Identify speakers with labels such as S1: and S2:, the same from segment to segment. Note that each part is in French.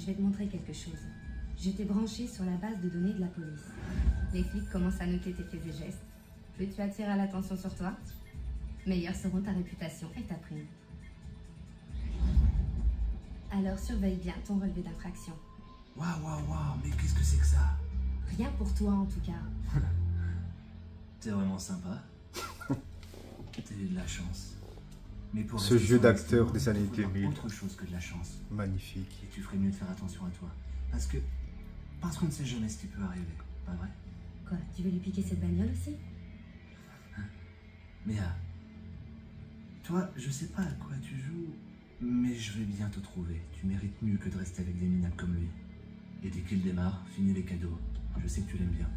S1: Je vais te montrer quelque chose. Je t'ai branché sur la base de données de la police. Les flics commencent à noter tes faits et gestes. Plus tu attireras l'attention sur toi, meilleures seront ta réputation et ta prime. Alors surveille bien ton relevé d'infraction.
S2: Waouh, mais qu'est-ce que c'est que ça?
S1: Rien pour toi en tout cas.
S2: T'es vraiment sympa. T'as eu de la chance. Mais pour
S3: Ce jeu d'acteur des années
S2: il faut
S3: 2000.
S2: autre chose que de la chance.
S3: Magnifique.
S2: Et tu ferais mieux de faire attention à toi. Parce qu'on ne sait jamais ce qui peut arriver, pas vrai?
S1: Quoi, tu veux lui piquer cette bagnole aussi?
S2: Méa, toi, je sais pas à quoi tu joues, mais je vais bien te trouver. Tu mérites mieux que de rester avec des minables comme lui. Et dès qu'il démarre, finis les cadeaux. Je sais que tu l'aimes bien.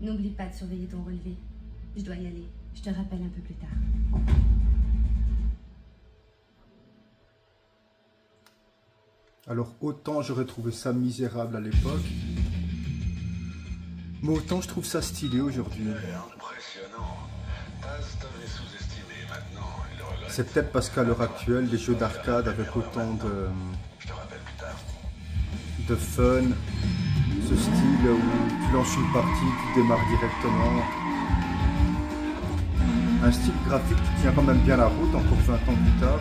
S1: N'oublie pas de surveiller ton relevé. Je dois y aller. Je te rappelle un peu plus tard.
S3: Alors autant j'aurais trouvé ça misérable à l'époque, mais autant je trouve ça stylé aujourd'hui.
S4: Impressionnant. Az t'avait sous-estimé, maintenant il regrette.
S3: C'est peut-être parce qu'à l'heure actuelle, les jeux d'arcade avec autant
S4: Je te rappelle plus tard.
S3: de fun, ce style où tu lances une partie, tu démarres directement. Un style graphique qui tient quand même bien la route, encore 20 ans plus tard.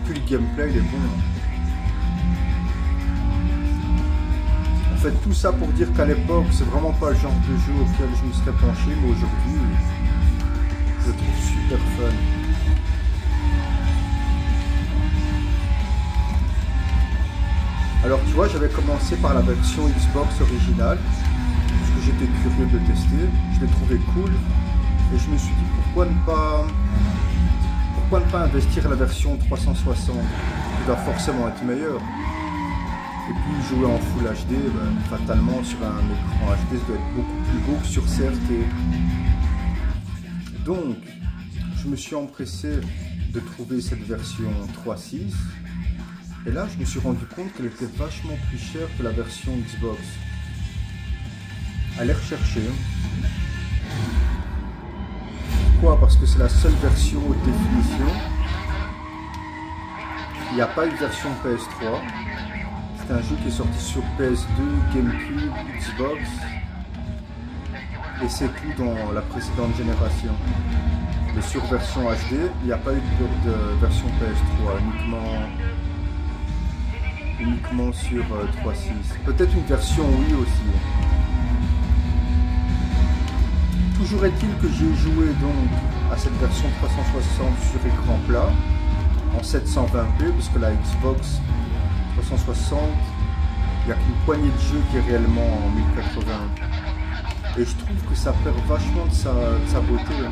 S3: Puis le gameplay il est bon. En fait, tout ça pour dire qu'à l'époque, c'est vraiment pas le genre de jeu auquel je me serais penché, mais aujourd'hui, je le trouve super fun. Alors tu vois, j'avais commencé par la version Xbox originale, parce que j'étais curieux de le tester, je l'ai trouvé cool, et je me suis dit pourquoi ne pas investir la version 360, qui doit forcément être meilleure. Et puis jouer en Full HD, fatalement sur un écran HD, ça doit être beaucoup plus beau que sur CRT. Donc, je me suis empressé de trouver cette version 3.6. Et là, je me suis rendu compte qu'elle était vachement plus chère que la version Xbox. Allez rechercher. Pourquoi? Parce que c'est la seule version haute définition. Il n'y a pas une version PS3. C'est un jeu qui est sorti sur PS2, GameCube, Xbox. Et c'est tout dans la précédente génération. Mais sur version HD, il n'y a pas eu de version PS3, uniquement sur 3.6. Peut-être une version Wii aussi. Toujours est-il que j'ai joué donc à cette version 360 sur écran plat en 720p, parce que la Xbox 360, il n'y a qu'une poignée de jeux qui est réellement en 1080. Et je trouve que ça perd vachement de sa beauté.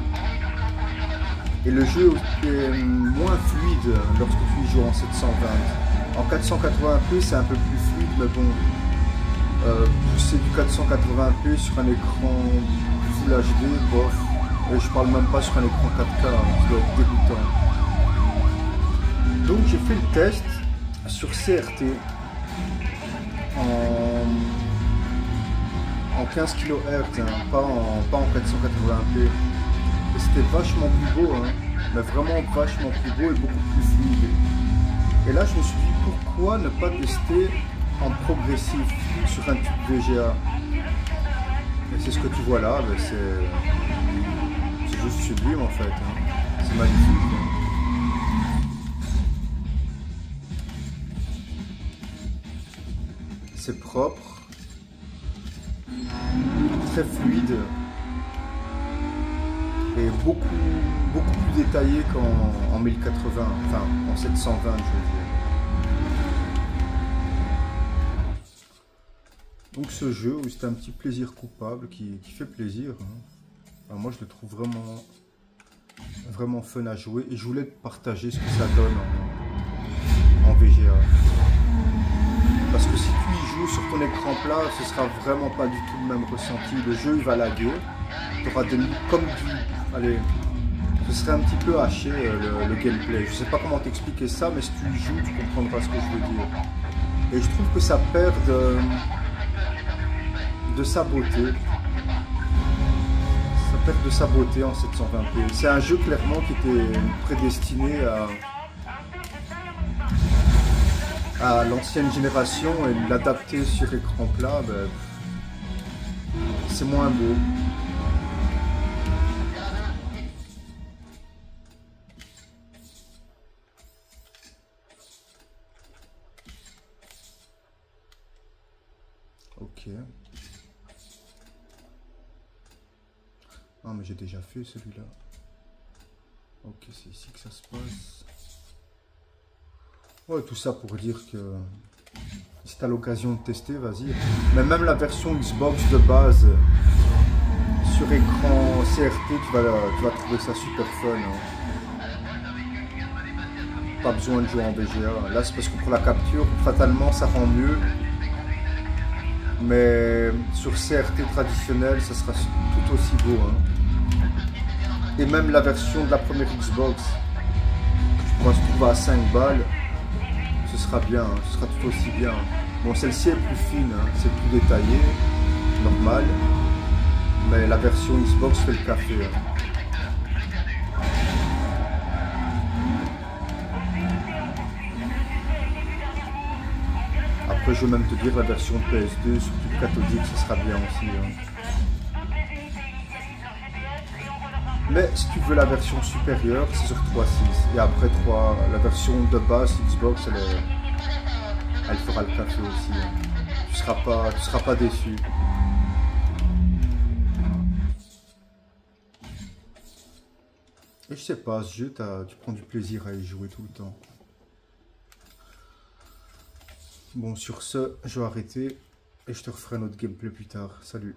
S3: Et le jeu est moins fluide lorsque tu y joues en 720. En 480p, c'est un peu plus fluide, mais bon, pousser du 480p sur un écran Full HD, bof. Et je parle même pas sur un écran 4K, ça doit être dégoûtant. Donc j'ai fait le test sur CRT en 15 kHz, hein, pas en 480p. Et c'était vachement plus beau, hein, mais vraiment vachement plus beau et beaucoup plus fluide. Et là je me suis dit pourquoi ne pas tester en progressif sur un tube VGA. Et c'est ce que tu vois là, c'est juste sublime en fait, hein. C'est magnifique. Hein. C'est propre, très fluide et beaucoup plus détaillé qu'en 1080, enfin en 720 je veux dire. Donc ce jeu, c'est un petit plaisir coupable qui fait plaisir. Hein. Alors moi je le trouve vraiment fun à jouer et je voulais te partager ce que ça donne en VGA. Parce que si tu y joues sur ton écran plat, ce sera vraiment pas du tout le même ressenti. Le jeu il va laguer. Tu auras allez, ce serait un petit peu haché le gameplay. Je sais pas comment t'expliquer ça, mais si tu y joues, tu comprendras ce que je veux dire. Et je trouve que ça perd de sa beauté. Ça perd de sa beauté en 720p. C'est un jeu clairement qui était prédestiné à l'ancienne génération et l'adapter sur écran plat, ben, c'est moins beau. Ok. Ah mais j'ai déjà fait celui-là. Ok, c'est ici que ça se passe. Ouais, tout ça pour dire que si tu as l'occasion de tester, vas-y. Mais même la version Xbox de base sur écran CRT, tu vas trouver ça super fun. Hein. Pas besoin de jouer en VGA. Là, c'est parce que pour la capture, fatalement, ça rend mieux. Mais sur CRT traditionnel, ça sera tout aussi beau. Hein. Et même la version de la première Xbox, qui pourra se trouver à 5 balles, ce sera bien, hein. Ce sera tout aussi bien. Bon, celle-ci est plus fine, hein. C'est plus détaillé, normal. Mais la version Xbox fait le café. Hein. Après, je vais même te dire, la version PS2 sur toute cathodique, ce sera bien aussi. Hein. Mais si tu veux la version supérieure, c'est sur 3.6. Et après, la version de base Xbox, elle fera le café aussi. Hein. Tu seras pas déçu. Et je sais pas, ce jeu, tu prends du plaisir à y jouer tout le temps. Bon, sur ce, je vais arrêter et je te referai un autre gameplay plus tard. Salut!